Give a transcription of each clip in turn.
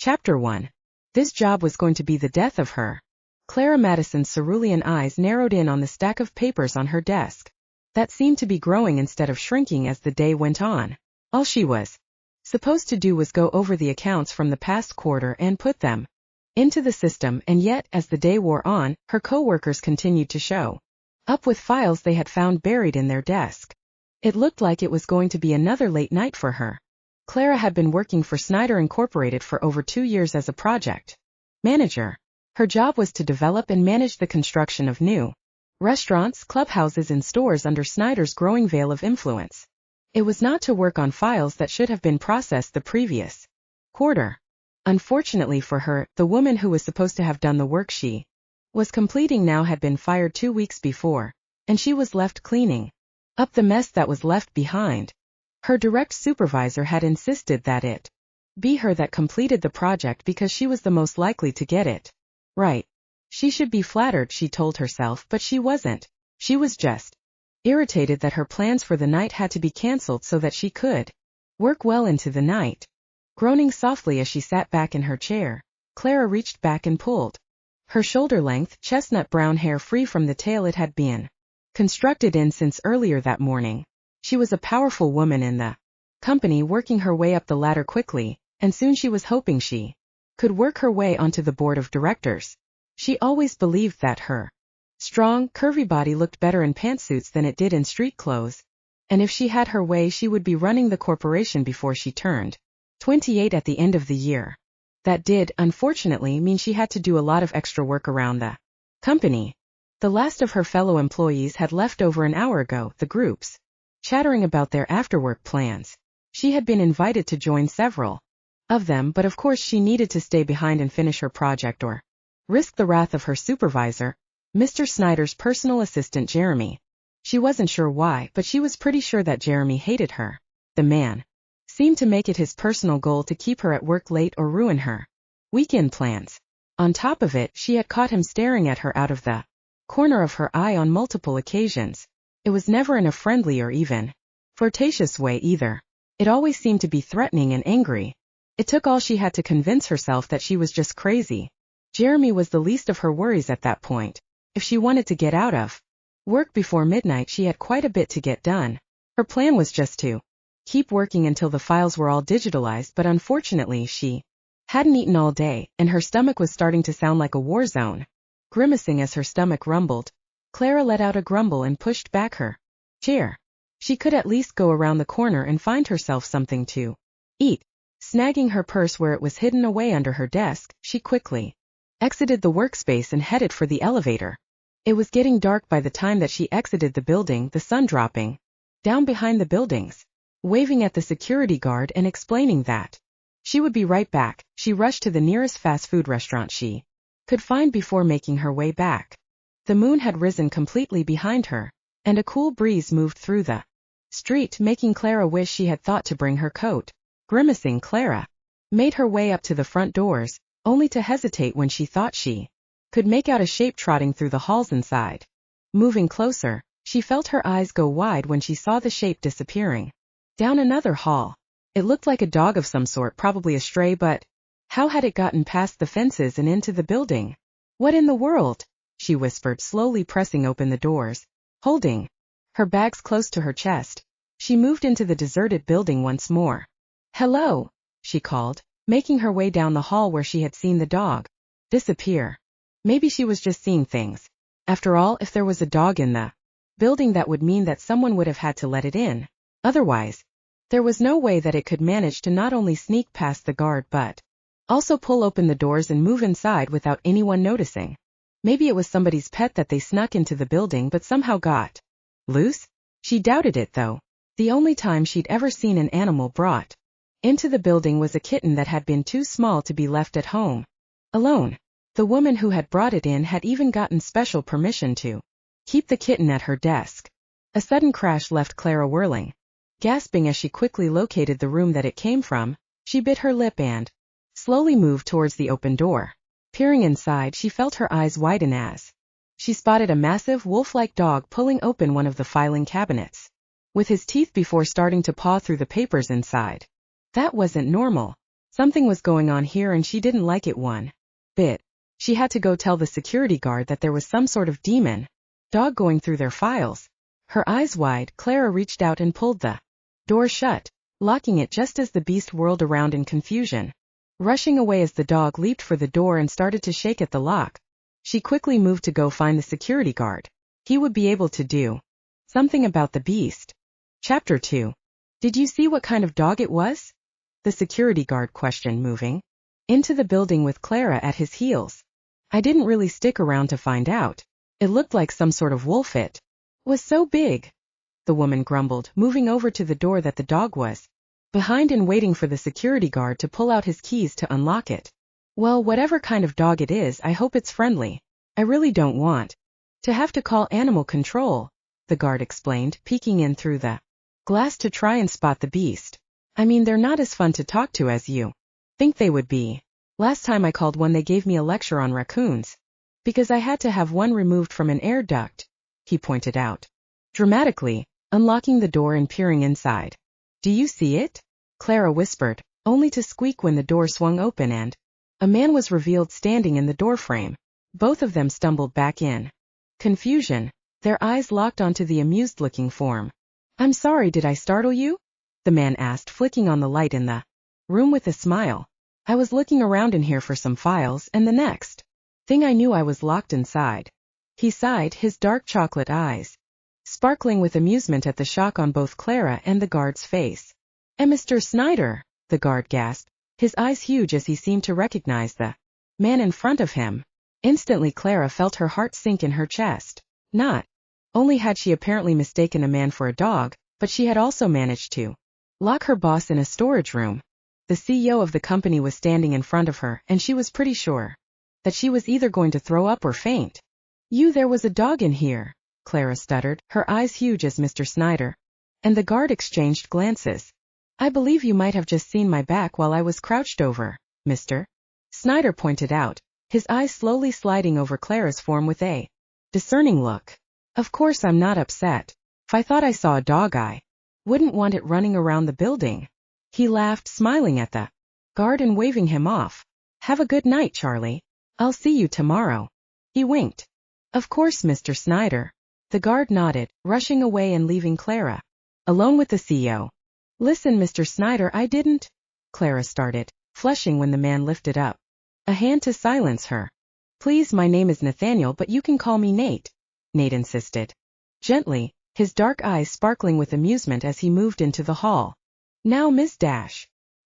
Chapter 1. This job was going to be the death of her. Clara Maddison's cerulean eyes narrowed in on the stack of papers on her desk. That seemed to be growing instead of shrinking as the day went on. All she was supposed to do was go over the accounts from the past quarter and put them into the system, and yet, as the day wore on, her co-workers continued to show up with files they had found buried in their desk. It looked like it was going to be another late night for her. Clara had been working for Snyder Inc. for over 2 years as a project manager. Her job was to develop and manage the construction of new restaurants, clubhouses, and stores under Snyder's growing veil of influence. It was not to work on files that should have been processed the previous quarter. Unfortunately for her, the woman who was supposed to have done the work she was completing now had been fired 2 weeks before, and she was left cleaning up the mess that was left behind. Her direct supervisor had insisted that it be her that completed the project because she was the most likely to get it right. She should be flattered, she told herself, but she wasn't. She was just irritated that her plans for the night had to be cancelled so that she could work well into the night. Groaning softly as she sat back in her chair, Clara reached back and pulled her shoulder-length, chestnut brown hair free from the tail it had been constructed in since earlier that morning. She was a powerful woman in the company, working her way up the ladder quickly, and soon she was hoping she could work her way onto the board of directors. She always believed that her strong, curvy body looked better in pantsuits than it did in street clothes, and if she had her way she would be running the corporation before she turned 28 at the end of the year. That did, unfortunately, mean she had to do a lot of extra work around the company. The last of her fellow employees had left over an hour ago, the groups chattering about their after-work plans. She had been invited to join several of them, but of course she needed to stay behind and finish her project or risk the wrath of her supervisor, Mr. Snyder's personal assistant Jeremy. She wasn't sure why, but she was pretty sure that Jeremy hated her. The man seemed to make it his personal goal to keep her at work late or ruin her weekend plans. On top of it, she had caught him staring at her out of the corner of her eye on multiple occasions. It was never in a friendly or even flirtatious way either. It always seemed to be threatening and angry. It took all she had to convince herself that she was just crazy. Jeremy was the least of her worries at that point. If she wanted to get out of work before midnight, she had quite a bit to get done. Her plan was just to keep working until the files were all digitalized, but unfortunately she hadn't eaten all day, and her stomach was starting to sound like a war zone. Grimacing as her stomach rumbled, Clara let out a grumble and pushed back her chair. She could at least go around the corner and find herself something to eat. Snagging her purse where it was hidden away under her desk, she quickly exited the workspace and headed for the elevator. It was getting dark by the time that she exited the building, the sun dropping down behind the buildings. Waving at the security guard and explaining that she would be right back, she rushed to the nearest fast food restaurant she could find before making her way back. The moon had risen completely behind her, and a cool breeze moved through the street, making Clara wish she had thought to bring her coat. Grimacing, Clara made her way up to the front doors, only to hesitate when she thought she could make out a shape trotting through the halls inside. Moving closer, she felt her eyes go wide when she saw the shape disappearing down another hall. It looked like a dog of some sort, probably a stray, but how had it gotten past the fences and into the building? What in the world? She whispered, slowly pressing open the doors. Holding her bags close to her chest, she moved into the deserted building once more. Hello, she called, making her way down the hall where she had seen the dog disappear. Maybe she was just seeing things. After all, if there was a dog in the building, that would mean that someone would have had to let it in. Otherwise, there was no way that it could manage to not only sneak past the guard but also pull open the doors and move inside without anyone noticing. Maybe it was somebody's pet that they snuck into the building but somehow got loose? She doubted it, though. The only time she'd ever seen an animal brought into the building was a kitten that had been too small to be left at home alone. The woman who had brought it in had even gotten special permission to keep the kitten at her desk. A sudden crash left Clara whirling. Gasping as she quickly located the room that it came from, she bit her lip and slowly moved towards the open door. Peering inside, she felt her eyes widen as she spotted a massive, wolf-like dog pulling open one of the filing cabinets with his teeth before starting to paw through the papers inside. That wasn't normal. Something was going on here and she didn't like it one bit. She had to go tell the security guard that there was some sort of demon dog going through their files. Her eyes wide, Clara reached out and pulled the door shut, locking it just as the beast whirled around in confusion. Rushing away as the dog leaped for the door and started to shake at the lock, she quickly moved to go find the security guard. He would be able to do something about the beast. Chapter 2. Did you see what kind of dog it was? The security guard questioned, moving into the building with Clara at his heels. I didn't really stick around to find out. It looked like some sort of wolf. It was so big, the woman grumbled, moving over to the door that the dog was behind and waiting for the security guard to pull out his keys to unlock it. Well, whatever kind of dog it is, I hope it's friendly. I really don't want to have to call animal control, the guard explained, peeking in through the glass to try and spot the beast. I mean, they're not as fun to talk to as you think they would be. Last time I called one, they gave me a lecture on raccoons, because I had to have one removed from an air duct, he pointed out, dramatically, unlocking the door and peering inside. Do you see it? Clara whispered, only to squeak when the door swung open and a man was revealed standing in the doorframe. Both of them stumbled back in confusion, their eyes locked onto the amused-looking form. I'm sorry, did I startle you? The man asked, flicking on the light in the room with a smile. I was looking around in here for some files, and the next thing I knew I was locked inside. He sighed, his dark chocolate eyes sparkling with amusement at the shock on both Clara and the guard's face. Mr. Snyder, the guard gasped, his eyes huge as he seemed to recognize the man in front of him. Instantly Clara felt her heart sink in her chest. Not only had she apparently mistaken a man for a dog, but she had also managed to lock her boss in a storage room. The CEO of the company was standing in front of her, and she was pretty sure that she was either going to throw up or faint. There was a dog in here, Clara stuttered, her eyes huge as Mr. Snyder and the guard exchanged glances. I believe you might have just seen my back while I was crouched over, Mr. Snyder pointed out, his eyes slowly sliding over Clara's form with a discerning look. Of course I'm not upset. If I thought I saw a dog, I wouldn't want it running around the building. He laughed, smiling at the guard and waving him off. Have a good night, Charlie. I'll see you tomorrow. He winked. Of course, Mr. Snyder. The guard nodded, rushing away and leaving Clara alone with the CEO. Listen, Mr. Snyder, I didn't. Clara started, flushing when the man lifted up a hand to silence her. Please, my name is Nathaniel, but you can call me Nate, Nate insisted. Gently, his dark eyes sparkling with amusement as he moved into the hall. Now Miss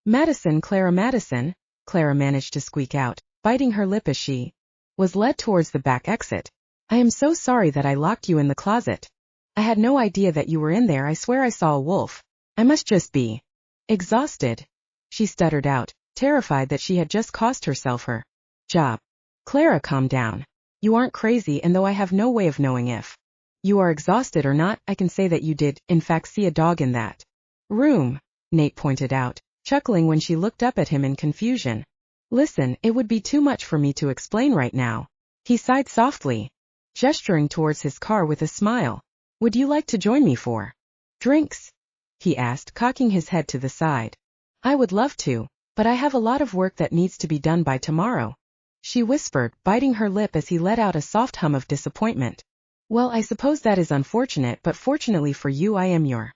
Madison, Clara Maddison, Clara managed to squeak out, biting her lip as she was led towards the back exit. I am so sorry that I locked you in the closet. I had no idea that you were in there. I swear I saw a wolf. I must just be exhausted, she stuttered out, terrified that she had just cost herself her job. Clara, calm down. You aren't crazy, and though I have no way of knowing if you are exhausted or not, I can say that you did, in fact, see a dog in that room, Nate pointed out, chuckling when she looked up at him in confusion. Listen, it would be too much for me to explain right now. He sighed softly, gesturing towards his car with a smile. Would you like to join me for drinks? He asked, cocking his head to the side. I would love to, but I have a lot of work that needs to be done by tomorrow, she whispered, biting her lip as he let out a soft hum of disappointment. Well, I suppose that is unfortunate, but fortunately for you, I am your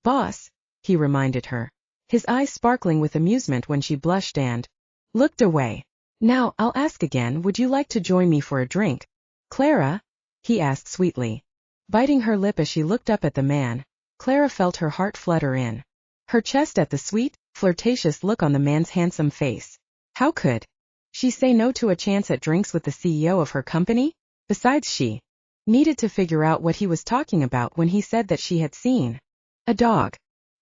boss, he reminded her, his eyes sparkling with amusement when she blushed and looked away. Now, I'll ask again, would you like to join me for a drink, Clara? He asked sweetly, biting her lip as she looked up at the man. Clara felt her heart flutter in her chest at the sweet, flirtatious look on the man's handsome face. How could she say no to a chance at drinks with the CEO of her company? Besides, she needed to figure out what he was talking about when he said that she had seen a dog.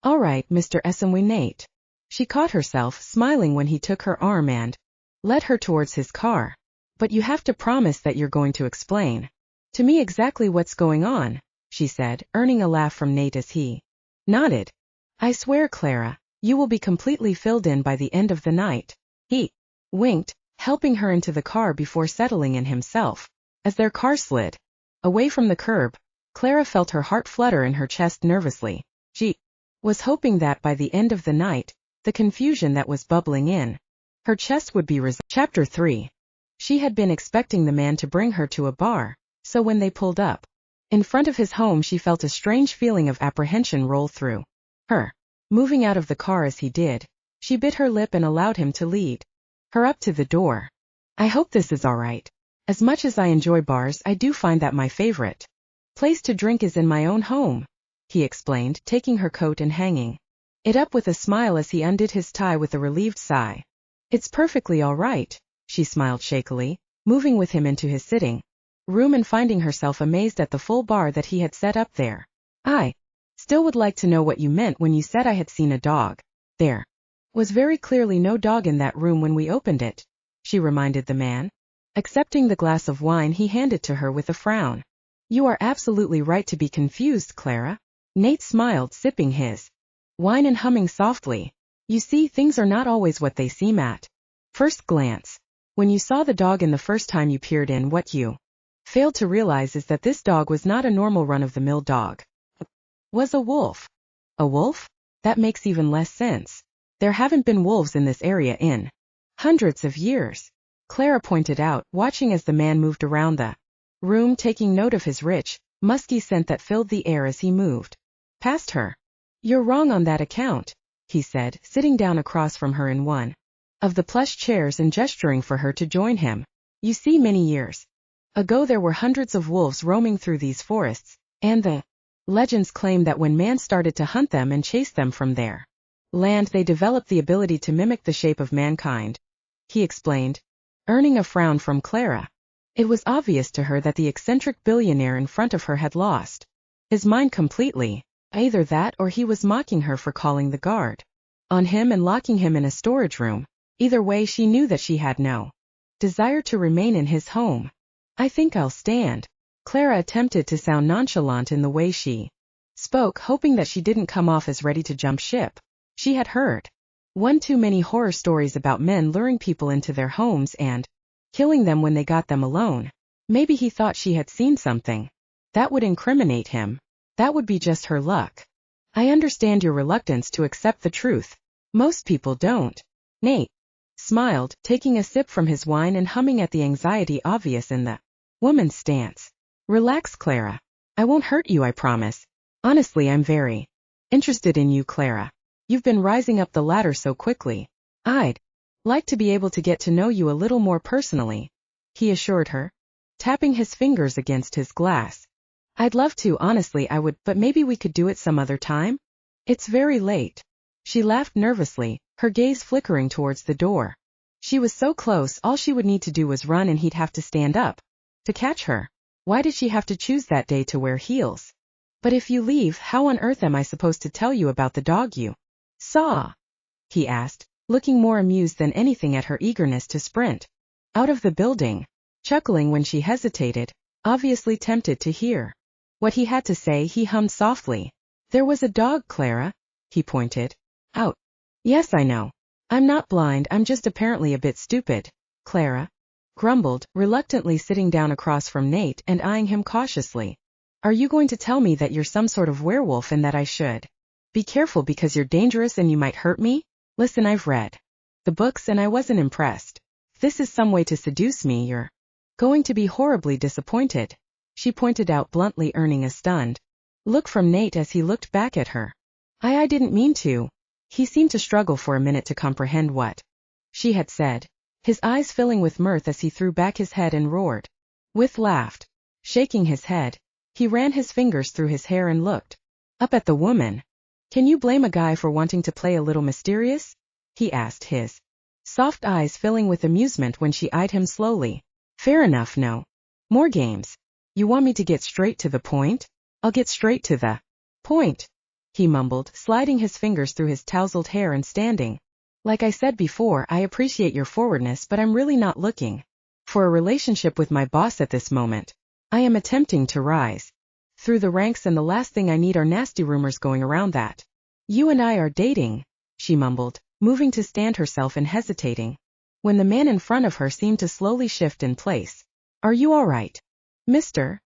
All right, Mr. Nate. She caught herself smiling when he took her arm and led her towards his car. But you have to promise that you're going to explain to me exactly what's going on, she said, earning a laugh from Nate as he nodded. I swear, Clara, you will be completely filled in by the end of the night. He winked, helping her into the car before settling in himself. As their car slid away from the curb, Clara felt her heart flutter in her chest nervously. She was hoping that by the end of the night, the confusion that was bubbling in her chest would be Chapter 3. She had been expecting the man to bring her to a bar, so when they pulled up in front of his home, she felt a strange feeling of apprehension roll through her. Moving out of the car as he did, she bit her lip and allowed him to lead her up to the door. I hope this is all right. As much as I enjoy bars, I do find that my favorite place to drink is in my own home, he explained, taking her coat and hanging it up with a smile as he undid his tie with a relieved sigh. It's perfectly all right, she smiled shakily, moving with him into his sitting room and finding herself amazed at the full bar that he had set up there. I still would like to know what you meant when you said I had seen a dog. There was very clearly no dog in that room when we opened it, she reminded the man, accepting the glass of wine he handed to her with a frown. You are absolutely right to be confused, Clara. Nate smiled, sipping his wine and humming softly. You see, things are not always what they seem at first glance. When you saw the dog in the first time you peered in, what you failed to realize is that this dog was not a normal run-of-the-mill dog. Was a wolf. A wolf? That makes even less sense. There haven't been wolves in this area in hundreds of years, Clara pointed out, watching as the man moved around the room, taking note of his rich, musky scent that filled the air as he moved past her. You're wrong on that account, he said, sitting down across from her in one of the plush chairs and gesturing for her to join him. You see, many years ago there were hundreds of wolves roaming through these forests, and the legends claim that when man started to hunt them and chase them from their land, they developed the ability to mimic the shape of mankind, he explained, earning a frown from Clara. It was obvious to her that the eccentric billionaire in front of her had lost his mind completely. Either that or he was mocking her for calling the guard on him and locking him in a storage room. Either way, she knew that she had no desire to remain in his home. I think I'll stand. Clara attempted to sound nonchalant in the way she spoke, hoping that she didn't come off as ready to jump ship. She had heard one too many horror stories about men luring people into their homes and killing them when they got them alone. Maybe he thought she had seen something that would incriminate him. That would be just her luck. I understand your reluctance to accept the truth. Most people don't. Nate smiled, taking a sip from his wine and humming at the anxiety obvious in the woman's stance. Relax, Clara. I won't hurt you, I promise. Honestly, I'm very interested in you, Clara. You've been rising up the ladder so quickly. I'd like to be able to get to know you a little more personally, he assured her, tapping his fingers against his glass. I'd love to, honestly I would, but maybe we could do it some other time? It's very late. She laughed nervously, her gaze flickering towards the door. She was so close, all she would need to do was run and he'd have to stand up to catch her. Why did she have to choose that day to wear heels? But if you leave, how on earth am I supposed to tell you about the dog you saw? He asked, looking more amused than anything at her eagerness to sprint out of the building, chuckling when she hesitated, obviously tempted to hear what he had to say. He hummed softly. There was a dog, Clara, he pointed out. Yes, I know. I'm not blind, I'm just apparently a bit stupid, Clara grumbled, reluctantly sitting down across from Nate and eyeing him cautiously. Are you going to tell me that you're some sort of werewolf and that I should be careful because you're dangerous and you might hurt me? Listen, I've read the books and I wasn't impressed. If this is some way to seduce me, you're going to be horribly disappointed, she pointed out bluntly, earning a stunned look from Nate as he looked back at her. I didn't mean to. He seemed to struggle for a minute to comprehend what she had said, his eyes filling with mirth as he threw back his head and roared with laughter. Shaking his head, he ran his fingers through his hair and looked up at the woman. Can you blame a guy for wanting to play a little mysterious? He asked, his soft eyes filling with amusement when she eyed him slowly. Fair enough, no more games. You want me to get straight to the point? I'll get straight to the point, he mumbled, sliding his fingers through his tousled hair and standing. Like I said before, I appreciate your forwardness, but I'm really not looking for a relationship with my boss at this moment. I am attempting to rise through the ranks, and the last thing I need are nasty rumors going around that you and I are dating, she mumbled, moving to stand herself and hesitating, when the man in front of her seemed to slowly shift in place. Are you all right, mister?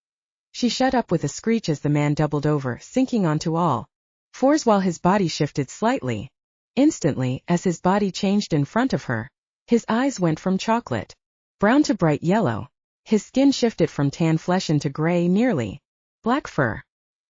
She shut up with a screech as the man doubled over, sinking onto all fours while his body shifted slightly. Instantly, as his body changed in front of her, his eyes went from chocolate brown to bright yellow. His skin shifted from tan flesh into gray, nearly black fur.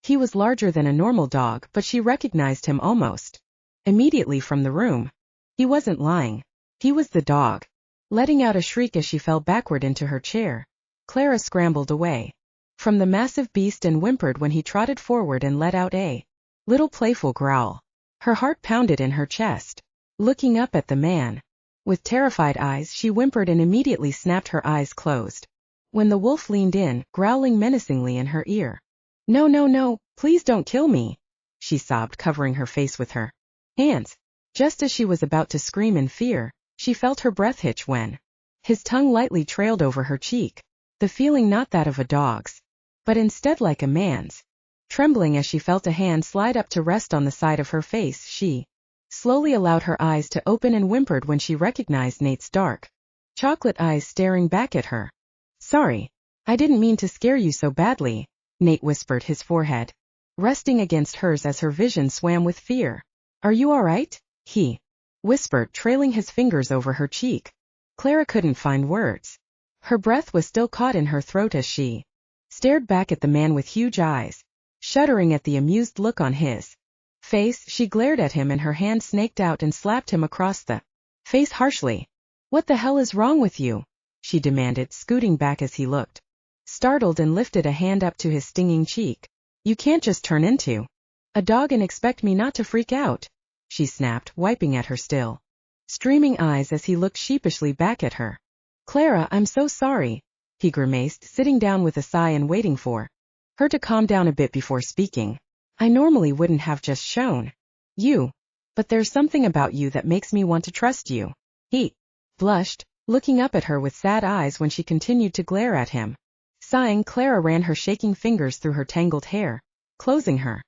He was larger than a normal dog, but she recognized him almost immediately from the room. He wasn't lying. He was the dog. Letting out a shriek as she fell backward into her chair, Clara scrambled away from the massive beast and whimpered when he trotted forward and let out a little playful growl. Her heart pounded in her chest. Looking up at the man with terrified eyes, she whimpered and immediately snapped her eyes closed when the wolf leaned in, growling menacingly in her ear. "No, no, no, please don't kill me," she sobbed, covering her face with her hands. Just as she was about to scream in fear, she felt her breath hitch when his tongue lightly trailed over her cheek, the feeling not that of a dog's, but instead like a man's. Trembling as she felt a hand slide up to rest on the side of her face, she slowly allowed her eyes to open and whimpered when she recognized Nate's dark chocolate eyes staring back at her. "Sorry, I didn't mean to scare you so badly," Nate whispered, his forehead resting against hers as her vision swam with fear. "Are you all right?" he whispered, trailing his fingers over her cheek. Clara couldn't find words. Her breath was still caught in her throat as she stared back at the man with huge eyes. Shuddering at the amused look on his face, she glared at him and her hand snaked out and slapped him across the face harshly. "What the hell is wrong with you?" she demanded, scooting back as he looked startled and lifted a hand up to his stinging cheek. "You can't just turn into a dog and expect me not to freak out," she snapped, wiping at her still streaming eyes as he looked sheepishly back at her. "Clara, I'm so sorry," he grimaced, sitting down with a sigh and waiting for her to calm down a bit before speaking. "I normally wouldn't have just shown you, but there's something about you that makes me want to trust you." He blushed, looking up at her with sad eyes when she continued to glare at him. Sighing, Clara ran her shaking fingers through her tangled hair, closing her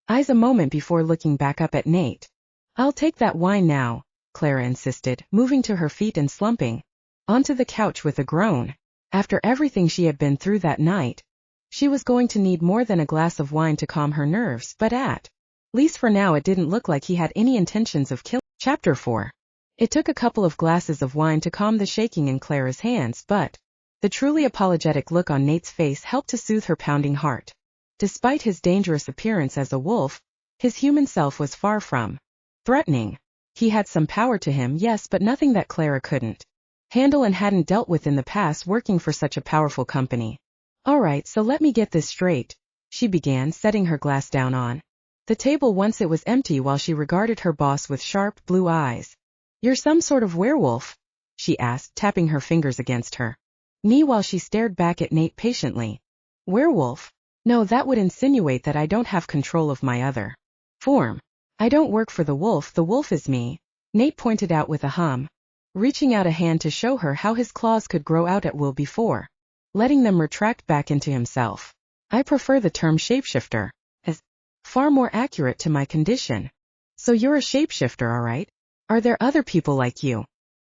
eyes a moment before looking back up at Nate. "I'll take that wine now," Clara insisted, moving to her feet and slumping onto the couch with a groan. After everything she had been through that night, she was going to need more than a glass of wine to calm her nerves, but at least for now it didn't look like he had any intentions of killing. Chapter 4. It took a couple of glasses of wine to calm the shaking in Clara's hands, but the truly apologetic look on Nate's face helped to soothe her pounding heart. Despite his dangerous appearance as a wolf, his human self was far from threatening. He had some power to him, yes, but nothing that Clara couldn't handle and hadn't dealt with in the past working for such a powerful company. "All right, so let me get this straight," she began, setting her glass down on the table once it was empty while she regarded her boss with sharp blue eyes. "You're some sort of werewolf?" she asked, tapping her fingers against her knee while she stared back at Nate patiently. "Werewolf? No, that would insinuate that I don't have control of my other form. I don't work for the wolf is me," Nate pointed out with a hum, reaching out a hand to show her how his claws could grow out at will before letting them retract back into himself. "I prefer the term shapeshifter, as far more accurate to my condition." "So you're a shapeshifter, all right? Are there other people like you?"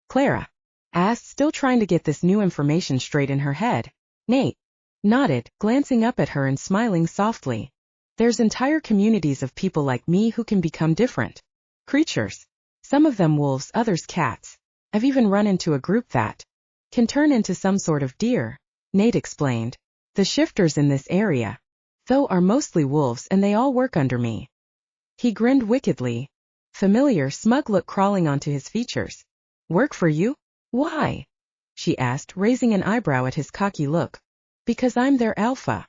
Clara asked, still trying to get this new information straight in her head. Nate nodded, glancing up at her and smiling softly. "There's entire communities of people like me who can become different creatures. Some of them wolves, others cats. I've even run into a group that can turn into some sort of deer," Nate explained. "The shifters in this area, though, are mostly wolves and they all work under me." He grinned wickedly, familiar, smug look crawling onto his features. "Work for you? Why?" she asked, raising an eyebrow at his cocky look. "Because I'm their alpha."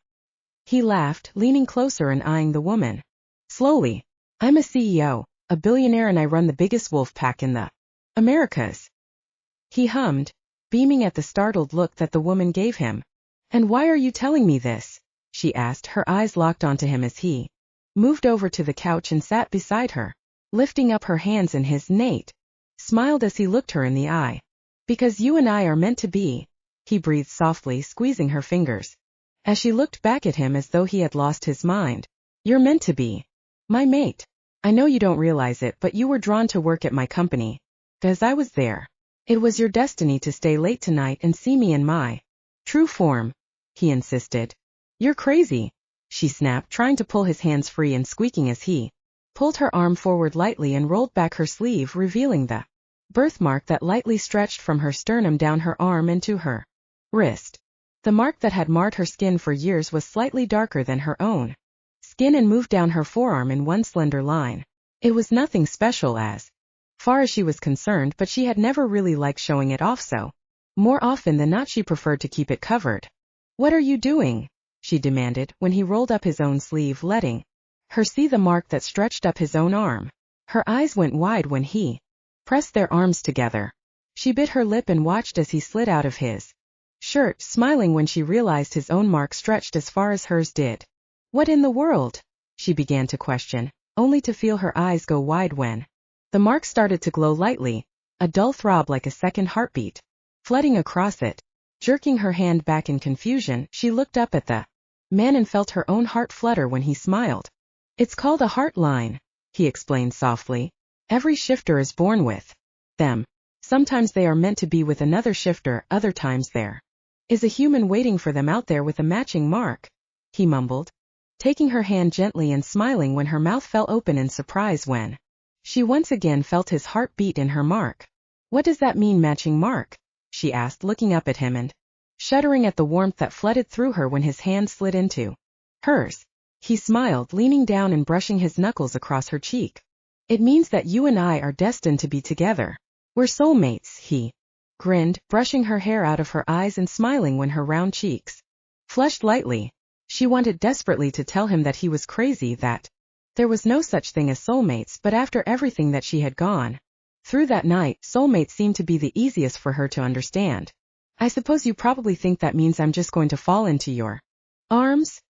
He laughed, leaning closer and eyeing the woman slowly. "I'm a CEO, a billionaire, and I run the biggest wolf pack in the Americas," he hummed, beaming at the startled look that the woman gave him. "And why are you telling me this?" she asked, her eyes locked onto him as he moved over to the couch and sat beside her. Lifting up her hands in his, Nate smiled as he looked her in the eye. "Because you and I are meant to be," he breathed softly, squeezing her fingers as she looked back at him as though he had lost his mind. "You're meant to be my mate. I know you don't realize it, but you were drawn to work at my company because I was there. It was your destiny to stay late tonight and see me in my true form," he insisted. "You're crazy," she snapped, trying to pull his hands free and squeaking as he pulled her arm forward lightly and rolled back her sleeve, revealing the birthmark that lightly stretched from her sternum down her arm and to her wrist. The mark that had marred her skin for years was slightly darker than her own skin and moved down her forearm in one slender line. It was nothing special as far as she was concerned, but she had never really liked showing it off, so more often than not she preferred to keep it covered. "What are you doing?" she demanded when he rolled up his own sleeve, letting her see the mark that stretched up his own arm. Her eyes went wide when he pressed their arms together. She bit her lip and watched as he slid out of his shirt, smiling when she realized his own mark stretched as far as hers did. "What in the world?" she began to question, only to feel her eyes go wide when the mark started to glow lightly, a dull throb like a second heartbeat flooding across it. Jerking her hand back in confusion, she looked up at the man and felt her own heart flutter when he smiled. "It's called a heart line," he explained softly. "Every shifter is born with them. Sometimes they are meant to be with another shifter, other times there is a human waiting for them out there with a matching mark," he mumbled, taking her hand gently and smiling when her mouth fell open in surprise when she once again felt his heart beat in her mark. "What does that mean, matching mark?" she asked, looking up at him and shuddering at the warmth that flooded through her when his hand slid into hers. He smiled, leaning down and brushing his knuckles across her cheek. "It means that you and I are destined to be together. We're soulmates," he grinned, brushing her hair out of her eyes and smiling when her round cheeks flushed lightly. She wanted desperately to tell him that he was crazy, that there was no such thing as soulmates, but after everything that she had gone through that night, soulmates seemed to be the easiest for her to understand. "I suppose you probably think that means I'm just going to fall into your arms?"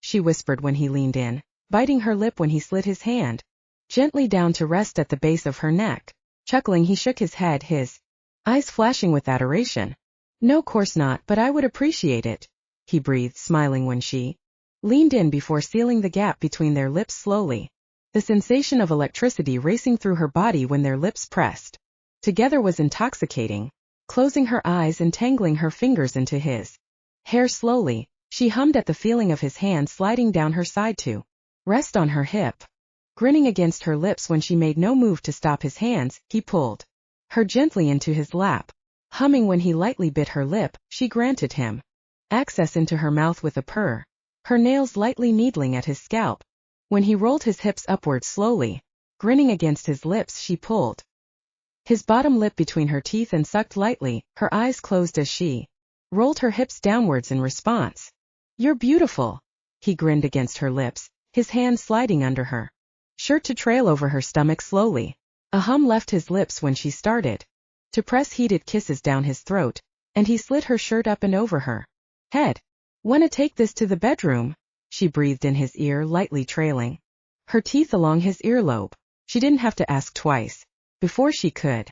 she whispered when he leaned in, biting her lip when he slid his hand gently down to rest at the base of her neck. Chuckling, he shook his head, his eyes flashing with adoration. "No, course not, but I would appreciate it," he breathed, smiling when she leaned in before sealing the gap between their lips slowly. The sensation of electricity racing through her body when their lips pressed together was intoxicating. Closing her eyes and tangling her fingers into his hair slowly, she hummed at the feeling of his hand sliding down her side to rest on her hip. Grinning against her lips when she made no move to stop his hands, he pulled her gently into his lap. Humming when he lightly bit her lip, she granted him access into her mouth with a purr, her nails lightly needling at his scalp. When he rolled his hips upward slowly, grinning against his lips, she pulled his bottom lip between her teeth and sucked lightly, her eyes closed as she rolled her hips downwards in response. "You're beautiful," he grinned against her lips, his hand sliding under her shirt to trail over her stomach slowly. A hum left his lips when she started to press heated kisses down his throat, and he slid her shirt up and over her head. "Wanna take this to the bedroom?" she breathed in his ear, lightly trailing her teeth along his earlobe. She didn't have to ask twice. Before she could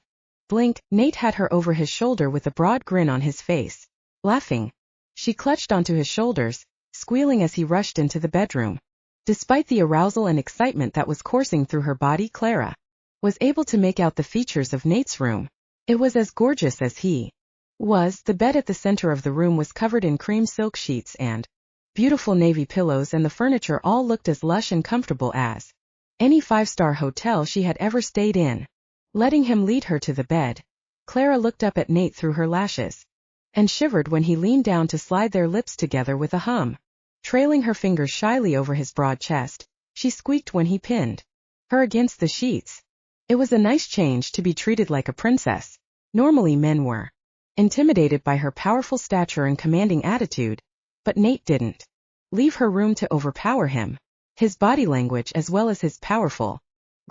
blink, Nate had her over his shoulder with a broad grin on his face. Laughing, she clutched onto his shoulders, squealing as he rushed into the bedroom. Despite the arousal and excitement that was coursing through her body, Clara was able to make out the features of Nate's room. It was as gorgeous as he was. The bed at the center of the room was covered in cream silk sheets and beautiful navy pillows, and the furniture all looked as lush and comfortable as any five-star hotel she had ever stayed in. Letting him lead her to the bed, Clara looked up at Nate through her lashes and shivered when he leaned down to slide their lips together with a hum. Trailing her fingers shyly over his broad chest, she squeaked when he pinned her against the sheets. It was a nice change to be treated like a princess. Normally men were intimidated by her powerful stature and commanding attitude, but Nate didn't leave her room to overpower him. His body language, as well as his powerful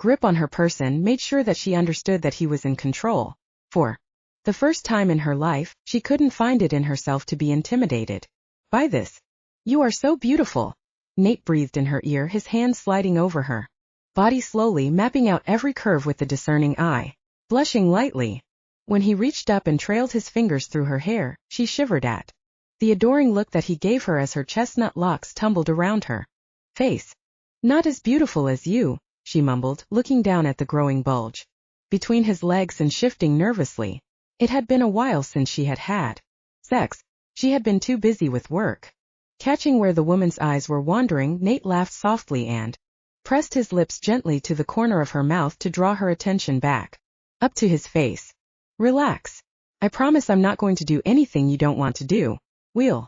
grip on her person, made sure that she understood that he was in control. For the first time in her life, she couldn't find it in herself to be intimidated by this. "You are so beautiful," Nate breathed in her ear, his hand sliding over her body slowly, mapping out every curve with the discerning eye. Blushing lightly, when he reached up and trailed his fingers through her hair, she shivered at the adoring look that he gave her as her chestnut locks tumbled around her face. "Not as beautiful as you," she mumbled, looking down at the growing bulge between his legs and shifting nervously. It had been a while since she had had sex. She had been too busy with work. Catching where the woman's eyes were wandering, Nate laughed softly and pressed his lips gently to the corner of her mouth to draw her attention back, up to his face. Relax. I promise I'm not going to do anything you don't want to do. We'll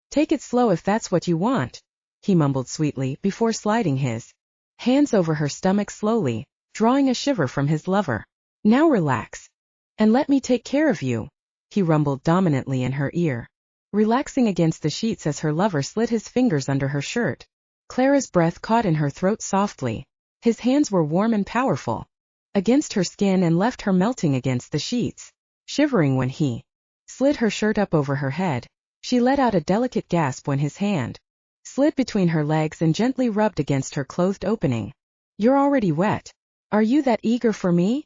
take it slow if that's what you want, he mumbled sweetly before sliding his hands over her stomach slowly, drawing a shiver from his lover. Now relax. And let me take care of you, he rumbled dominantly in her ear, relaxing against the sheets as her lover slid his fingers under her shirt. Clara's breath caught in her throat softly. His hands were warm and powerful against her skin and left her melting against the sheets, shivering when he slid her shirt up over her head. She let out a delicate gasp when his hand slid between her legs and gently rubbed against her clothed opening. You're already wet. Are you that eager for me?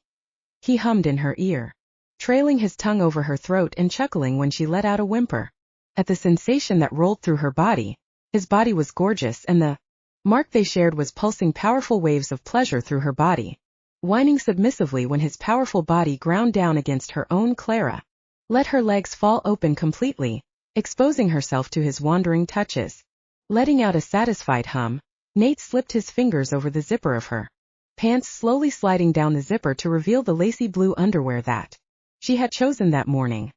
He hummed in her ear, trailing his tongue over her throat and chuckling when she let out a whimper. At the sensation that rolled through her body, his body was gorgeous and the mark they shared was pulsing powerful waves of pleasure through her body, whining submissively when his powerful body ground down against her own. Clara let her legs fall open completely, exposing herself to his wandering touches. Letting out a satisfied hum, Nate slipped his fingers over the zipper of her pants, slowly sliding down the zipper to reveal the lacy blue underwear that she had chosen that morning.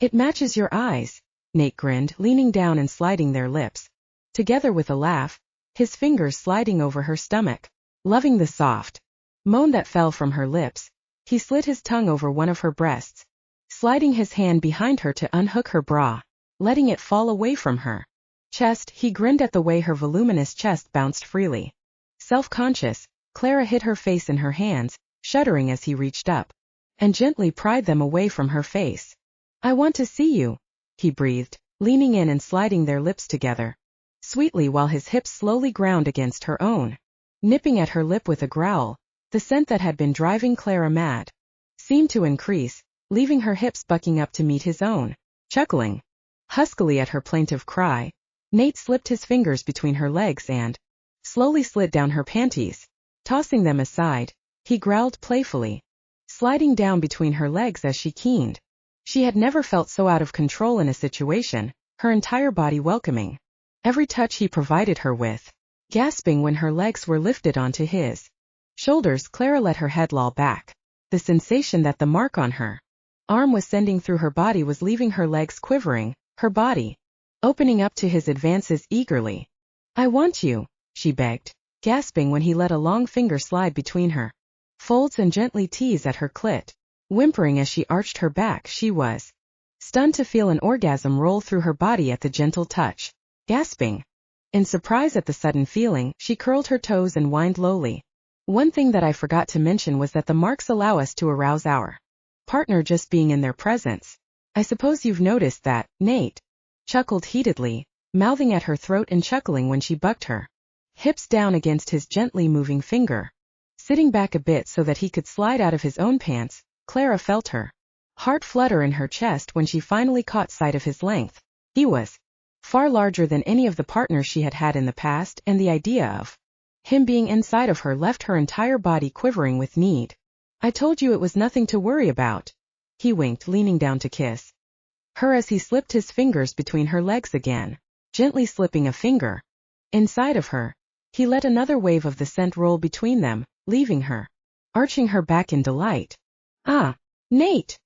It matches your eyes, Nate grinned, leaning down and sliding their lips together with a laugh, his fingers sliding over her stomach. Loving the soft moan that fell from her lips, he slid his tongue over one of her breasts, sliding his hand behind her to unhook her bra, letting it fall away from her chest. He grinned at the way her voluminous chest bounced freely. Self-conscious, Clara hid her face in her hands, shuddering as he reached up and gently pried them away from her face. I want to see you, he breathed, leaning in and sliding their lips together sweetly while his hips slowly ground against her own. Nipping at her lip with a growl, the scent that had been driving Clara mad seemed to increase, leaving her hips bucking up to meet his own. Chuckling huskily at her plaintive cry, Nate slipped his fingers between her legs and slowly slid down her panties. Tossing them aside, he growled playfully, sliding down between her legs as she keened. She had never felt so out of control in a situation, her entire body welcoming every touch he provided her with. Gasping when her legs were lifted onto his shoulders, Clara let her head loll back. The sensation that the mark on her arm was sending through her body was leaving her legs quivering, her body opening up to his advances eagerly. I want you, she begged, gasping when he let a long finger slide between her folds and gently tease at her clit. Whimpering as she arched her back, she was stunned to feel an orgasm roll through her body at the gentle touch. Gasping in surprise at the sudden feeling, she curled her toes and whined lowly. One thing that I forgot to mention was that the marks allow us to arouse our partner just being in their presence. I suppose you've noticed that, Nate chuckled heatedly, mouthing at her throat and chuckling when she bucked her hips down against his gently moving finger. Sitting back a bit so that he could slide out of his own pants, Clara felt her heart flutter in her chest when she finally caught sight of his length. He was far larger than any of the partners she had had in the past, and the idea of him being inside of her left her entire body quivering with need. I told you it was nothing to worry about, he winked, leaning down to kiss her as he slipped his fingers between her legs again. Gently slipping a finger inside of her, he let another wave of the scent roll between them, leaving her arching her back in delight. Ah, Nate,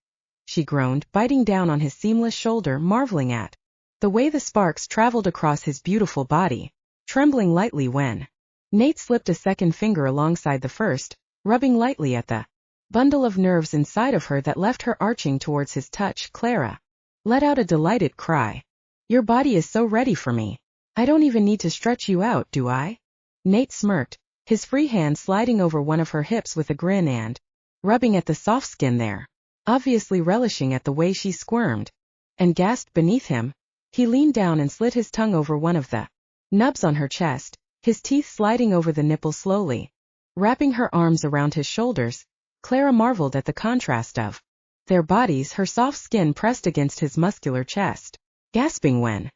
she groaned, biting down on his seamless shoulder, marveling at the way the sparks traveled across his beautiful body, trembling lightly when Nate slipped a second finger alongside the first, rubbing lightly at the bundle of nerves inside of her that left her arching towards his touch. Clara let out a delighted cry. Your body is so ready for me. I don't even need to stretch you out, do I? Nate smirked, his free hand sliding over one of her hips with a grin and rubbing at the soft skin there, obviously relishing at the way she squirmed and gasped beneath him. He leaned down and slid his tongue over one of the nubs on her chest, his teeth sliding over the nipple slowly. Wrapping her arms around his shoulders, Clara marveled at the contrast of their bodies, her soft skin pressed against his muscular chest. Gasping when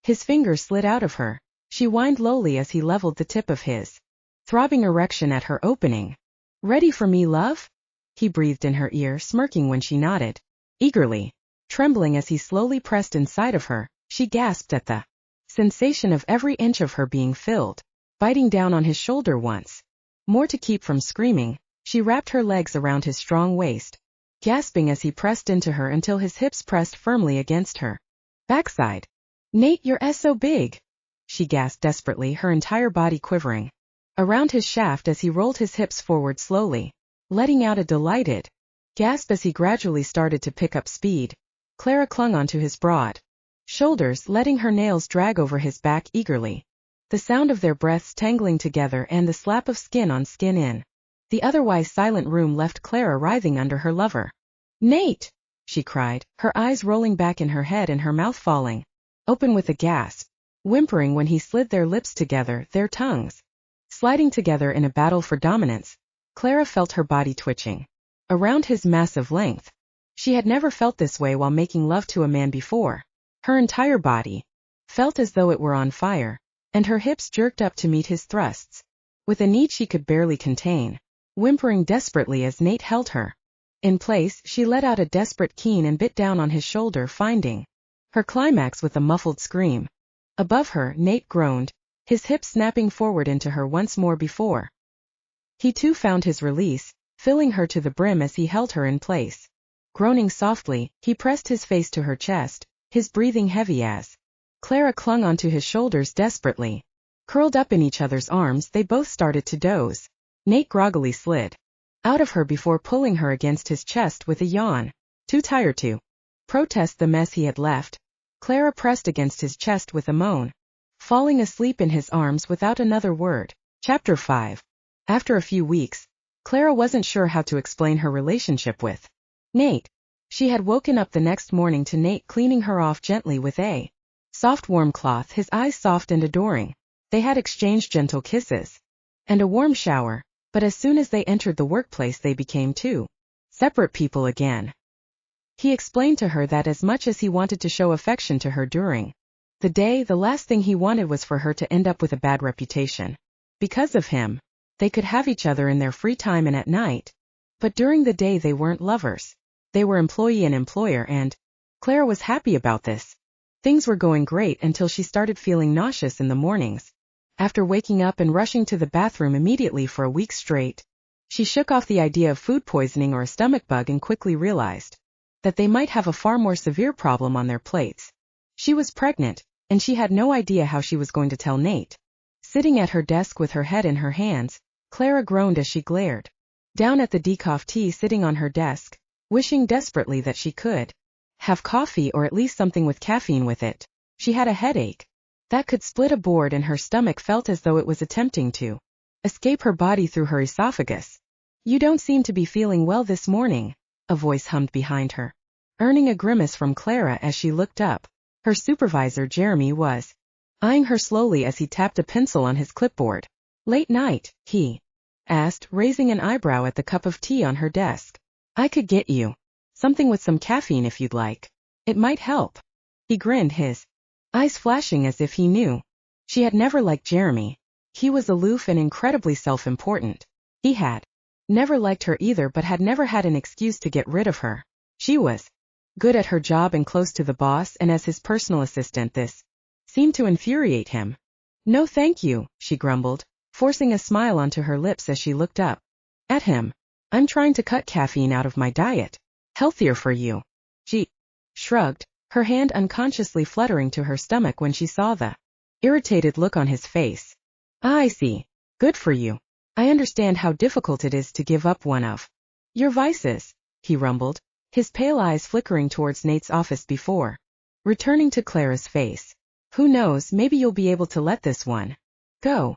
his fingers slid out of her, she whined lowly as he leveled the tip of his throbbing erection at her opening. Ready for me, love? He breathed in her ear, smirking when she nodded eagerly. Trembling as he slowly pressed inside of her, she gasped at the sensation of every inch of her being filled biting down on his shoulder once. More to keep from screaming, she wrapped her legs around his strong waist, gasping as he pressed into her until his hips pressed firmly against her backside. "Nate, you're so big," she gasped desperately, her entire body quivering around his shaft as he rolled his hips forward slowly, letting out a delighted gasp as he gradually started to pick up speed. Clara clung onto his broad shoulders, letting her nails drag over his back eagerly. The sound of their breaths tangling together and the slap of skin on skin in the otherwise silent room left Clara writhing under her lover. "Nate!" she cried, her eyes rolling back in her head and her mouth falling open with a gasp, whimpering when he slid their lips together, their tongues sliding together in a battle for dominance. Clara felt her body twitching around his massive length. She had never felt this way while making love to a man before. Her entire body felt as though it were on fire, and her hips jerked up to meet his thrusts, with a need she could barely contain. Whimpering desperately as Nate held her in place, she let out a desperate keen and bit down on his shoulder, finding her climax with a muffled scream. Above her, Nate groaned, his hips snapping forward into her once more before he too found his release, filling her to the brim as he held her in place. Groaning softly, he pressed his face to her chest, his breathing heavy as Clara clung onto his shoulders desperately. Curled up in each other's arms, they both started to doze. Nate groggily slid out of her before pulling her against his chest with a yawn. Too tired to protest the mess he had left, Clara pressed against his chest with a moan, falling asleep in his arms without another word. Chapter 5. After a few weeks, Clara wasn't sure how to explain her relationship with Nate. She had woken up the next morning to Nate cleaning her off gently with a soft warm cloth, his eyes soft and adoring. They had exchanged gentle kisses and a warm shower, but as soon as they entered the workplace they became two separate people again. He explained to her that as much as he wanted to show affection to her during the day, the last thing he wanted was for her to end up with a bad reputation. Because of him, they could have each other in their free time and at night, but during the day they weren't lovers. They were employee and employer, and Clara was happy about this. Things were going great until she started feeling nauseous in the mornings. After waking up and rushing to the bathroom immediately for a week straight, she shook off the idea of food poisoning or a stomach bug and quickly realized that they might have a far more severe problem on their plates. She was pregnant, and she had no idea how she was going to tell Nate. Sitting at her desk with her head in her hands, Clara groaned as she glared down at the decaf tea sitting on her desk, wishing desperately that she could have coffee or at least something with caffeine with it. She had a headache that could split a board, and her stomach felt as though it was attempting to escape her body through her esophagus. "You don't seem to be feeling well this morning," a voice hummed behind her, earning a grimace from Clara as she looked up. Her supervisor, Jeremy, was eyeing her slowly as he tapped a pencil on his clipboard. "Late night?" he asked, raising an eyebrow at the cup of tea on her desk. "I could get you something with some caffeine if you'd like. It might help." He grinned, his eyes flashing as if he knew. She had never liked Jeremy. He was aloof and incredibly self-important. He had never liked her either, but had never had an excuse to get rid of her. She was good at her job and close to the boss, and as his personal assistant this seemed to infuriate him. "No thank you," she grumbled, forcing a smile onto her lips as she looked up at him. "I'm trying to cut caffeine out of my diet. Healthier for you." She shrugged, her hand unconsciously fluttering to her stomach when she saw the irritated look on his face. "I see. Good for you. I understand how difficult it is to give up one of your vices," he rumbled, his pale eyes flickering towards Nate's office before returning to Clara's face. "Who knows, maybe you'll be able to let this one go."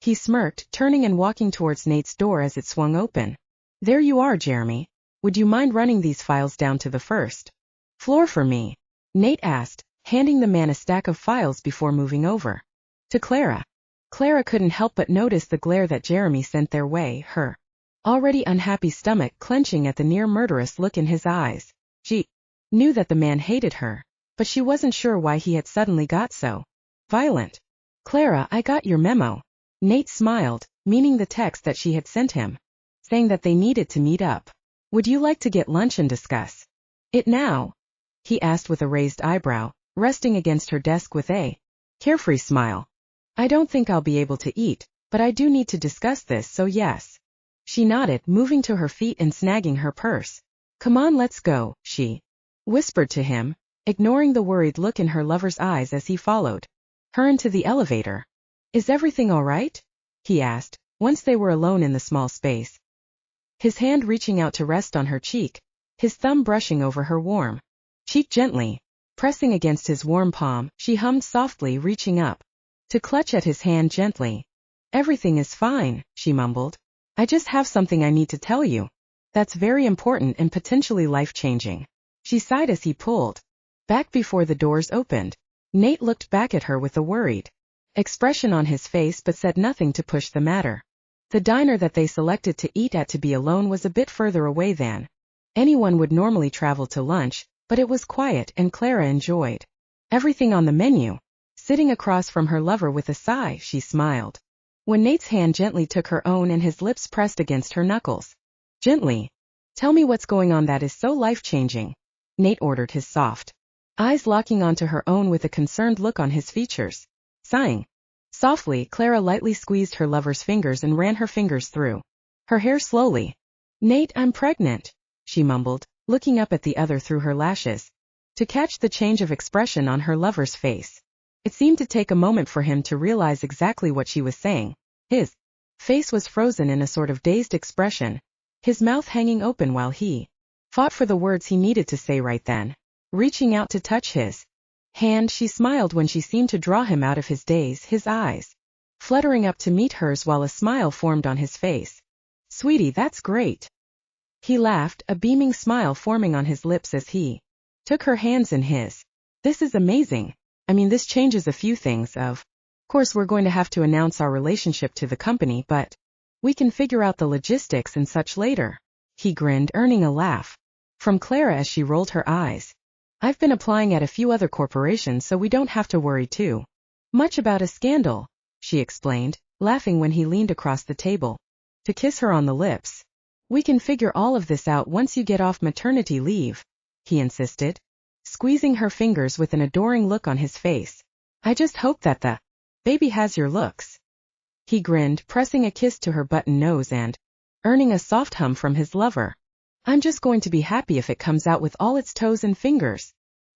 He smirked, turning and walking towards Nate's door as it swung open. "There you are, Jeremy. Would you mind running these files down to the first floor for me?" Nate asked, handing the man a stack of files before moving over to Clara. Clara couldn't help but notice the glare that Jeremy sent their way, her already unhappy stomach clenching at the near murderous look in his eyes. She knew that the man hated her, but she wasn't sure why he had suddenly got so violent. "Clara, I got your memo." Nate smiled, meaning the text that she had sent him, saying that they needed to meet up. "Would you like to get lunch and discuss it now?" he asked with a raised eyebrow, resting against her desk with a carefree smile. I don't think I'll be able to eat, but I do need to discuss this, so yes. She nodded, moving to her feet and snagging her purse. Come on, let's go, she whispered to him, ignoring the worried look in her lover's eyes as he followed her into the elevator. Is everything all right? He asked, once they were alone in the small space. His hand reaching out to rest on her cheek, his thumb brushing over her warm cheek gently. Pressing against his warm palm, she hummed softly, reaching up to clutch at his hand gently. Everything is fine, she mumbled. I just have something I need to tell you. That's very important and potentially life-changing. She sighed as he pulled back before the doors opened. Nate looked back at her with a worried expression on his face but said nothing to push the matter. The diner that they selected to eat at to be alone was a bit further away than anyone would normally travel to lunch, but it was quiet and Clara enjoyed everything on the menu. Sitting across from her lover with a sigh, she smiled when Nate's hand gently took her own and his lips pressed against her knuckles. Gently. Tell me what's going on that is so life-changing, Nate ordered, his soft eyes locking onto her own with a concerned look on his features. Sighing softly, Clara lightly squeezed her lover's fingers and ran her fingers through her hair slowly. Nate, I'm pregnant, she mumbled, looking up at the other through her lashes to catch the change of expression on her lover's face. It seemed to take a moment for him to realize exactly what she was saying. His face was frozen in a sort of dazed expression, his mouth hanging open while he fought for the words he needed to say right then. Reaching out to touch his hand, she smiled when she seemed to draw him out of his daze, his eyes fluttering up to meet hers while a smile formed on his face. Sweetie, that's great. He laughed, a beaming smile forming on his lips as he took her hands in his. This is amazing. I mean, this changes a few things. Of course, we're going to have to announce our relationship to the company, but we can figure out the logistics and such later. He grinned, earning a laugh from Clara as she rolled her eyes. I've been applying at a few other corporations, so we don't have to worry too much about a scandal, she explained, laughing when he leaned across the table to kiss her on the lips. We can figure all of this out once you get off maternity leave, he insisted, squeezing her fingers with an adoring look on his face. I just hope that the baby has your looks. He grinned, pressing a kiss to her button nose and earning a soft hum from his lover. I'm just going to be happy if it comes out with all its toes and fingers.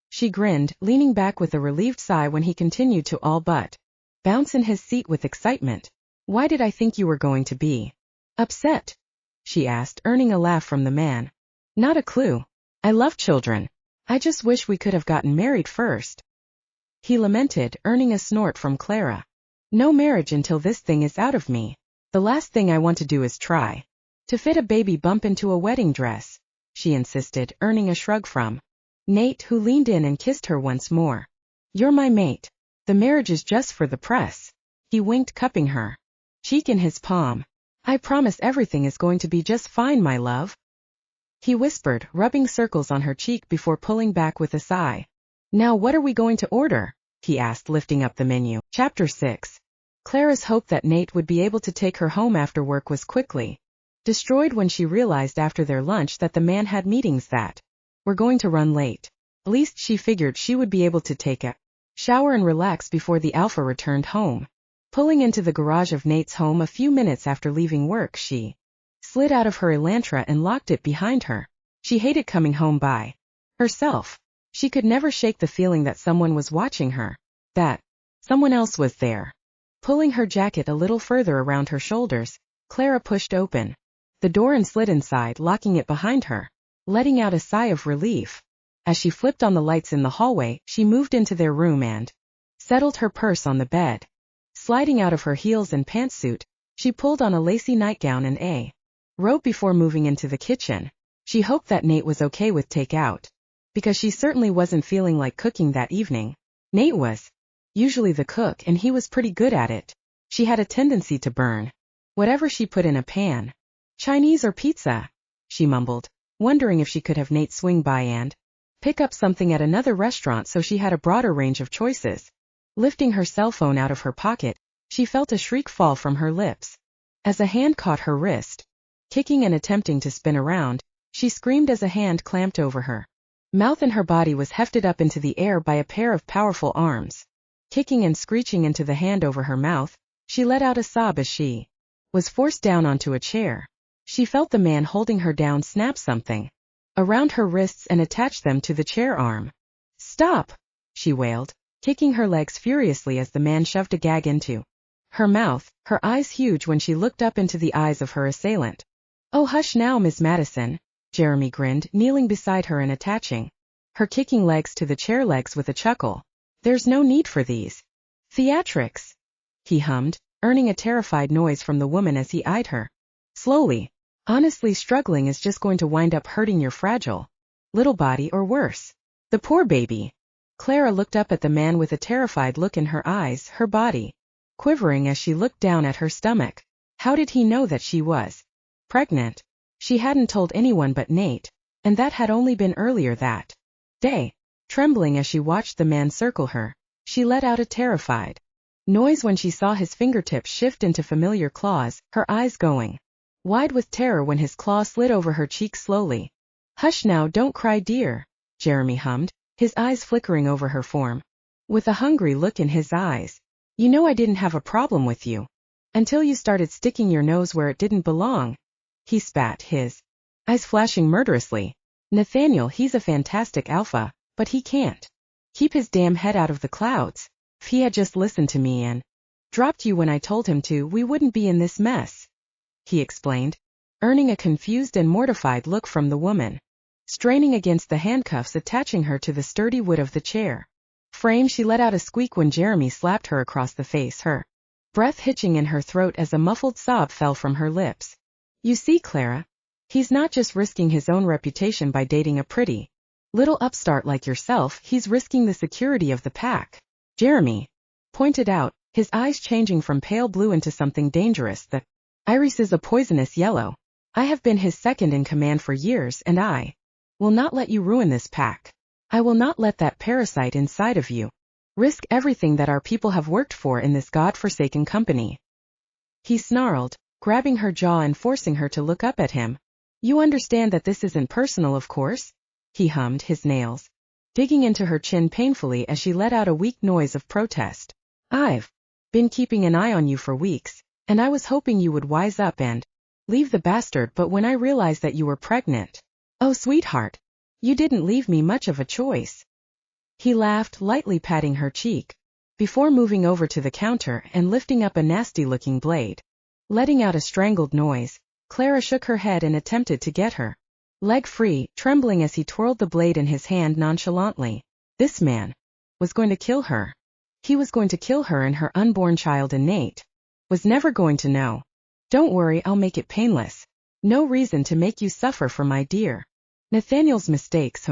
She grinned, leaning back with a relieved sigh when he continued to all but bounce in his seat with excitement. Why did I think you were going to be upset? She asked, earning a laugh from the man. Not a clue. I love children. I just wish we could have gotten married first. He lamented, earning a snort from Clara. No marriage until this thing is out of me. The last thing I want to do is try to fit a baby bump into a wedding dress, she insisted, earning a shrug from Nate, who leaned in and kissed her once more. You're my mate. The marriage is just for the press. He winked, cupping her cheek in his palm. I promise everything is going to be just fine, my love, he whispered, rubbing circles on her cheek before pulling back with a sigh. Now what are we going to order? He asked, lifting up the menu. Chapter 6. Clara's hope that Nate would be able to take her home after work was quickly destroyed when she realized after their lunch that the man had meetings that were going to run late. At least she figured she would be able to take a shower and relax before the alpha returned home. Pulling into the garage of Nate's home a few minutes after leaving work, she slid out of her Elantra and locked it behind her. She hated coming home by herself. She could never shake the feeling that someone was watching her, that someone else was there. Pulling her jacket a little further around her shoulders, Clara pushed open the door and slid inside, locking it behind her, letting out a sigh of relief. As she flipped on the lights in the hallway, she moved into their room and settled her purse on the bed. Sliding out of her heels and pantsuit, she pulled on a lacy nightgown and a robe before moving into the kitchen. She hoped that Nate was okay with takeout, because she certainly wasn't feeling like cooking that evening. Nate was usually the cook, and he was pretty good at it. She had a tendency to burn whatever she put in a pan. Chinese or pizza, she mumbled, wondering if she could have Nate swing by and pick up something at another restaurant so she had a broader range of choices. Lifting her cell phone out of her pocket, she felt a shriek fall from her lips as a hand caught her wrist. Kicking and attempting to spin around, she screamed as a hand clamped over her mouth and her body was hefted up into the air by a pair of powerful arms. Kicking and screeching into the hand over her mouth, she let out a sob as she was forced down onto a chair. She felt the man holding her down snap something around her wrists and attach them to the chair arm. "Stop!" she wailed, kicking her legs furiously as the man shoved a gag into her mouth, her eyes huge when she looked up into the eyes of her assailant. "Oh, hush now, Miss Maddison," Jeremy grinned, kneeling beside her and attaching her kicking legs to the chair legs with a chuckle. "There's no need for these theatrics," he hummed, earning a terrified noise from the woman as he eyed her slowly. "Honestly, struggling is just going to wind up hurting your fragile little body, or worse. The poor baby." Clara looked up at the man with a terrified look in her eyes, her body quivering as she looked down at her stomach. How did he know that she was pregnant? She hadn't told anyone but Nate, and that had only been earlier that day. Trembling as she watched the man circle her, she let out a terrified noise when she saw his fingertips shift into familiar claws, her eyes going wide with terror when his claw slid over her cheek slowly. "Hush now, don't cry, dear," Jeremy hummed, his eyes flickering over her form with a hungry look in his eyes. "You know I didn't have a problem with you until you started sticking your nose where it didn't belong." He spat, his eyes flashing murderously. "Nathaniel, he's a fantastic alpha, but he can't keep his damn head out of the clouds. If he had just listened to me and dropped you when I told him to, we wouldn't be in this mess," he explained, earning a confused and mortified look from the woman, straining against the handcuffs attaching her to the sturdy wood of the chair frame. She let out a squeak when Jeremy slapped her across the face, her breath hitching in her throat as a muffled sob fell from her lips. "You see, Clara, he's not just risking his own reputation by dating a pretty little upstart like yourself, he's risking the security of the pack," Jeremy pointed out, his eyes changing from pale blue into something dangerous. "The iris is a poisonous yellow. I have been his second in command for years, and I will not let you ruin this pack. I will not let that parasite inside of you risk everything that our people have worked for in this god-forsaken company," he snarled, grabbing her jaw and forcing her to look up at him. "You understand that this isn't personal, of course?" he hummed, his nails digging into her chin painfully as she let out a weak noise of protest. "I've been keeping an eye on you for weeks, and I was hoping you would wise up and leave the bastard, but when I realized that you were pregnant, oh sweetheart, you didn't leave me much of a choice." He laughed, lightly patting her cheek, before moving over to the counter and lifting up a nasty-looking blade. Letting out a strangled noise, Clara shook her head and attempted to get her leg free, trembling as he twirled the blade in his hand nonchalantly. This man was going to kill her. He was going to kill her and her unborn child, and Nate was never going to know. "Don't worry, I'll make it painless. No reason to make you suffer for my dear Nathaniel's mistakes,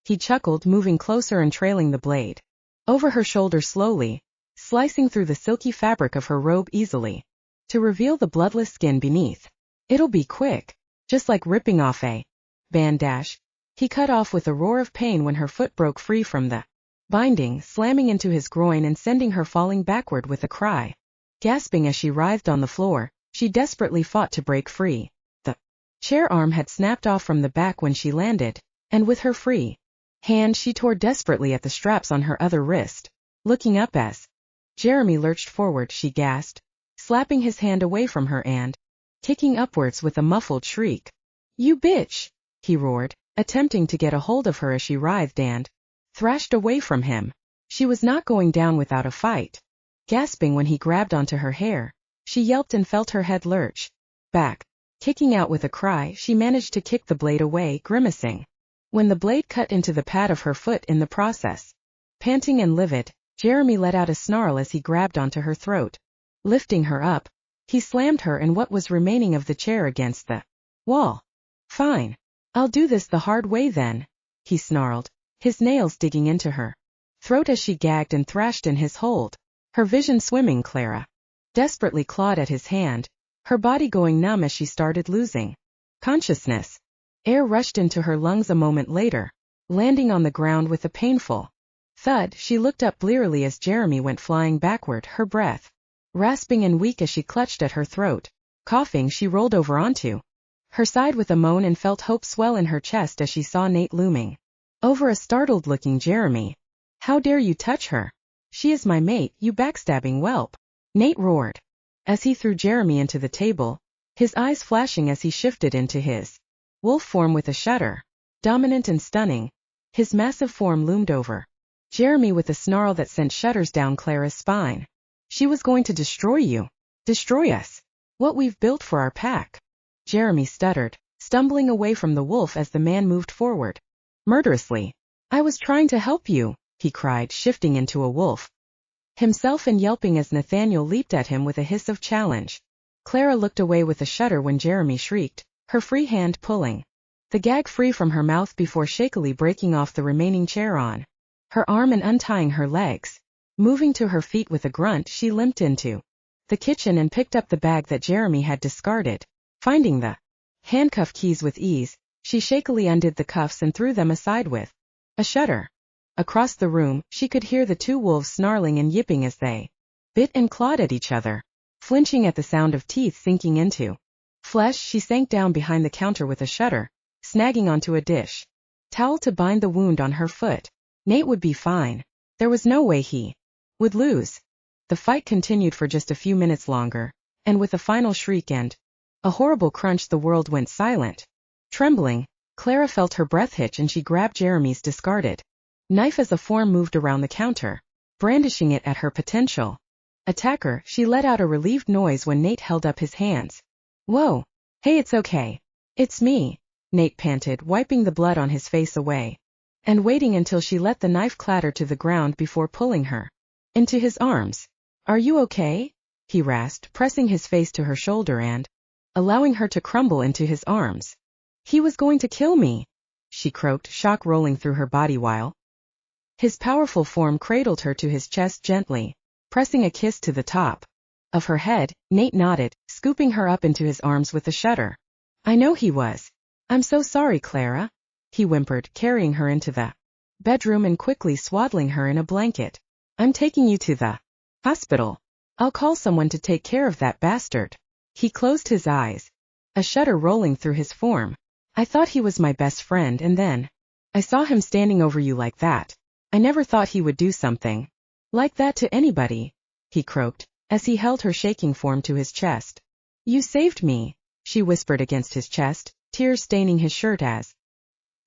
he chuckled, moving closer and trailing the blade over her shoulder slowly, slicing through the silky fabric of her robe easily to reveal the bloodless skin beneath. "It'll be quick, just like ripping off a bandage," he cut off with a roar of pain when her foot broke free from the binding, slamming into his groin and sending her falling backward with a cry. Gasping as she writhed on the floor, she desperately fought to break free. The chair arm had snapped off from the back when she landed, and with her free hand she tore desperately at the straps on her other wrist. Looking up as Jeremy lurched forward, she gasped, slapping his hand away from her and kicking upwards with a muffled shriek. "You bitch!" he roared, attempting to get a hold of her as she writhed and thrashed away from him. She was not going down without a fight. Gasping when he grabbed onto her hair, she yelped and felt her head lurch back. Kicking out with a cry, she managed to kick the blade away, grimacing when the blade cut into the pad of her foot in the process. Panting and livid, Jeremy let out a snarl as he grabbed onto her throat. Lifting her up, he slammed her and what was remaining of the chair against the wall. "Fine. I'll do this the hard way then," he snarled, his nails digging into her throat as she gagged and thrashed in his hold. Her vision swimming, Clara desperately clawed at his hand, her body going numb as she started losing consciousness. Air rushed into her lungs a moment later, landing on the ground with a painful thud. She looked up blearily as Jeremy went flying backward, her breath rasping and weak as she clutched at her throat. Coughing, she rolled over onto her side with a moan and felt hope swell in her chest as she saw Nate looming over a startled-looking Jeremy. "How dare you touch her?" She is my mate, you backstabbing whelp. Nate roared as he threw Jeremy into the table, his eyes flashing as he shifted into his wolf form with a shudder. Dominant and stunning, his massive form loomed over Jeremy with a snarl that sent shudders down Clara's spine. She was going to destroy you. Destroy us. What we've built for our pack. Jeremy stuttered, stumbling away from the wolf as the man moved forward murderously. I was trying to help you, he cried, shifting into a wolf himself and yelping as Nathaniel leaped at him with a hiss of challenge. Clara looked away with a shudder when Jeremy shrieked, her free hand pulling the gag free from her mouth before shakily breaking off the remaining chair on her arm and untying her legs. Moving to her feet with a grunt, she limped into the kitchen and picked up the bag that Jeremy had discarded. Finding the handcuff keys with ease, she shakily undid the cuffs and threw them aside with a shudder. Across the room, she could hear the two wolves snarling and yipping as they bit and clawed at each other. Flinching at the sound of teeth sinking into flesh, she sank down behind the counter with a shudder, snagging onto a dish towel to bind the wound on her foot. Nate would be fine. There was no way he would lose. The fight continued for just a few minutes longer, and with a final shriek and a horrible crunch, the world went silent. Trembling, Clara felt her breath hitch and she grabbed Jeremy's discarded knife as a form moved around the counter, brandishing it at her potential attacker. She let out a relieved noise when Nate held up his hands. Whoa. Hey, it's okay. It's me, Nate panted, wiping the blood on his face away and waiting until she let the knife clatter to the ground before pulling her into his arms. Are you okay? He rasped, pressing his face to her shoulder and allowing her to crumble into his arms. He was going to kill me, she croaked, shock rolling through her body while his powerful form cradled her to his chest gently, pressing a kiss to the top of her head. Nate nodded, scooping her up into his arms with a shudder. I know he was. I'm so sorry, Clara, he whimpered, carrying her into the bedroom and quickly swaddling her in a blanket. I'm taking you to the hospital. I'll call someone to take care of that bastard. He closed his eyes, a shudder rolling through his form. I thought he was my best friend, and then I saw him standing over you like that. I never thought he would do something like that to anybody, he croaked, as he held her shaking form to his chest. You saved me, she whispered against his chest, tears staining his shirt as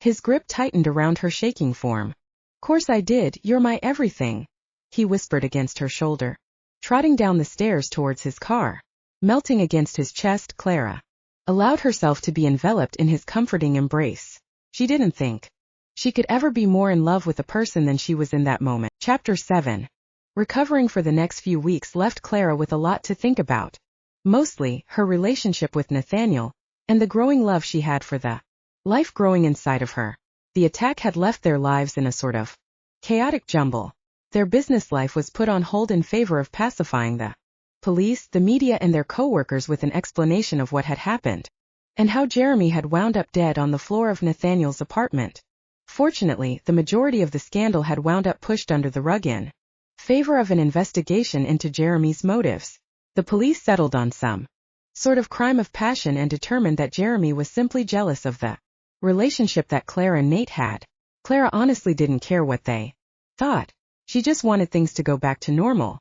his grip tightened around her shaking form. Course I did, you're my everything, he whispered against her shoulder, trotting down the stairs towards his car. Melting against his chest, Clara allowed herself to be enveloped in his comforting embrace. She didn't think she could ever be more in love with a person than she was in that moment. Chapter 7. Recovering for the next few weeks left Clara with a lot to think about. Mostly, her relationship with Nathaniel, and the growing love she had for the life growing inside of her. The attack had left their lives in a sort of chaotic jumble. Their business life was put on hold in favor of pacifying the police, the media, and their co-workers with an explanation of what had happened, and how Jeremy had wound up dead on the floor of Nathaniel's apartment. Fortunately, the majority of the scandal had wound up pushed under the rug in favor of an investigation into Jeremy's motives. The police settled on some sort of crime of passion and determined that Jeremy was simply jealous of the relationship that Clara and Nate had. Clara honestly didn't care what they thought. She just wanted things to go back to normal.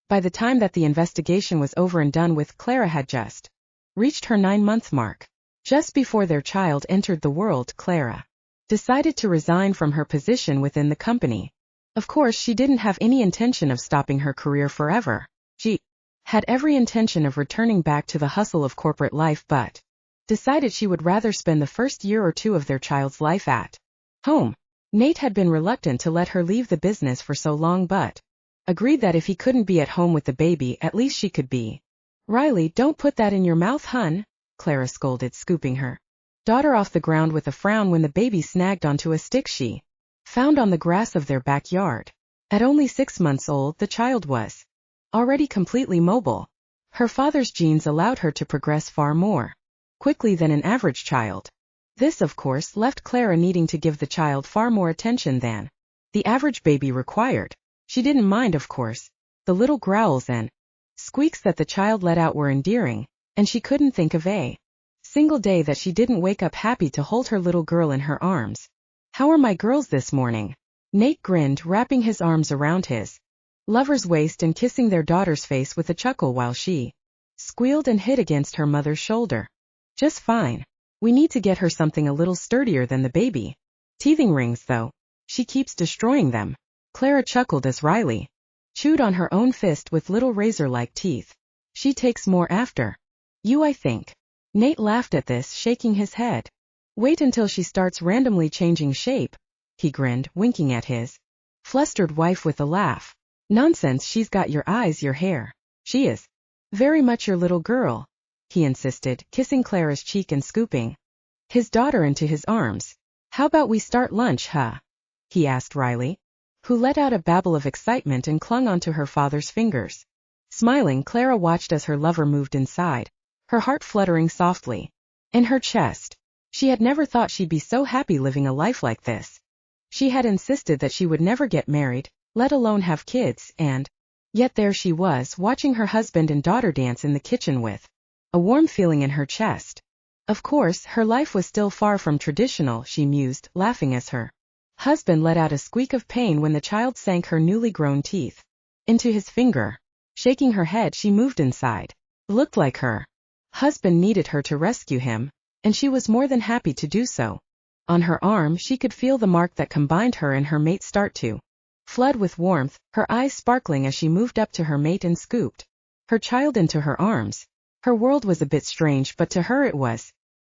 By the time that the investigation was over and done with, Clara had just reached her 9-month mark. Just before their child entered the world, Clara decided to resign from her position within the company. Of course, she didn't have any intention of stopping her career forever. She had every intention of returning back to the hustle of corporate life, but decided she would rather spend the first year or two of their child's life at home. Nate had been reluctant to let her leave the business for so long, but agreed that if he couldn't be at home with the baby, at least she could be. Riley, don't put that in your mouth, hun, Clara scolded, scooping her daughter off the ground with a frown when the baby snagged onto a stick she found on the grass of their backyard. At only 6 months old, the child was already completely mobile. Her father's genes allowed her to progress far more quickly than an average child. This, of course, left Clara needing to give the child far more attention than the average baby required. She didn't mind, of course. The little growls and squeaks that the child let out were endearing, and she couldn't think of a single day that she didn't wake up happy to hold her little girl in her arms. How are my girls this morning? Nate grinned, wrapping his arms around his lover's waist and kissing their daughter's face with a chuckle while she squealed and hid against her mother's shoulder. Just fine. We need to get her something a little sturdier than the baby. Teething rings, though. She keeps destroying them. Clara chuckled as Riley chewed on her own fist with little razor-like teeth. She takes more after you, I think. Nate laughed at this, shaking his head. Wait until she starts randomly changing shape. He grinned, winking at his flustered wife with a laugh. Nonsense, she's got your eyes, your hair. She is very much your little girl, he insisted, kissing Clara's cheek and scooping his daughter into his arms. How about we start lunch, huh? He asked Riley, who let out a babble of excitement and clung onto her father's fingers. Smiling, Clara watched as her lover moved inside, her heart fluttering softly in her chest. She had never thought she'd be so happy living a life like this. She had insisted that she would never get married, let alone have kids, and yet there she was, watching her husband and daughter dance in the kitchen with a warm feeling in her chest. Of course, her life was still far from traditional, she mused, laughing as her husband let out a squeak of pain when the child sank her newly grown teeth into his finger. Shaking her head, she moved inside. Looked like her husband needed her to rescue him, and she was more than happy to do so. On her arm, she could feel the mark that combined her and her mate start to flood with warmth, her eyes sparkling as she moved up to her mate and scooped her child into her arms. Her world was a bit strange, but to her it was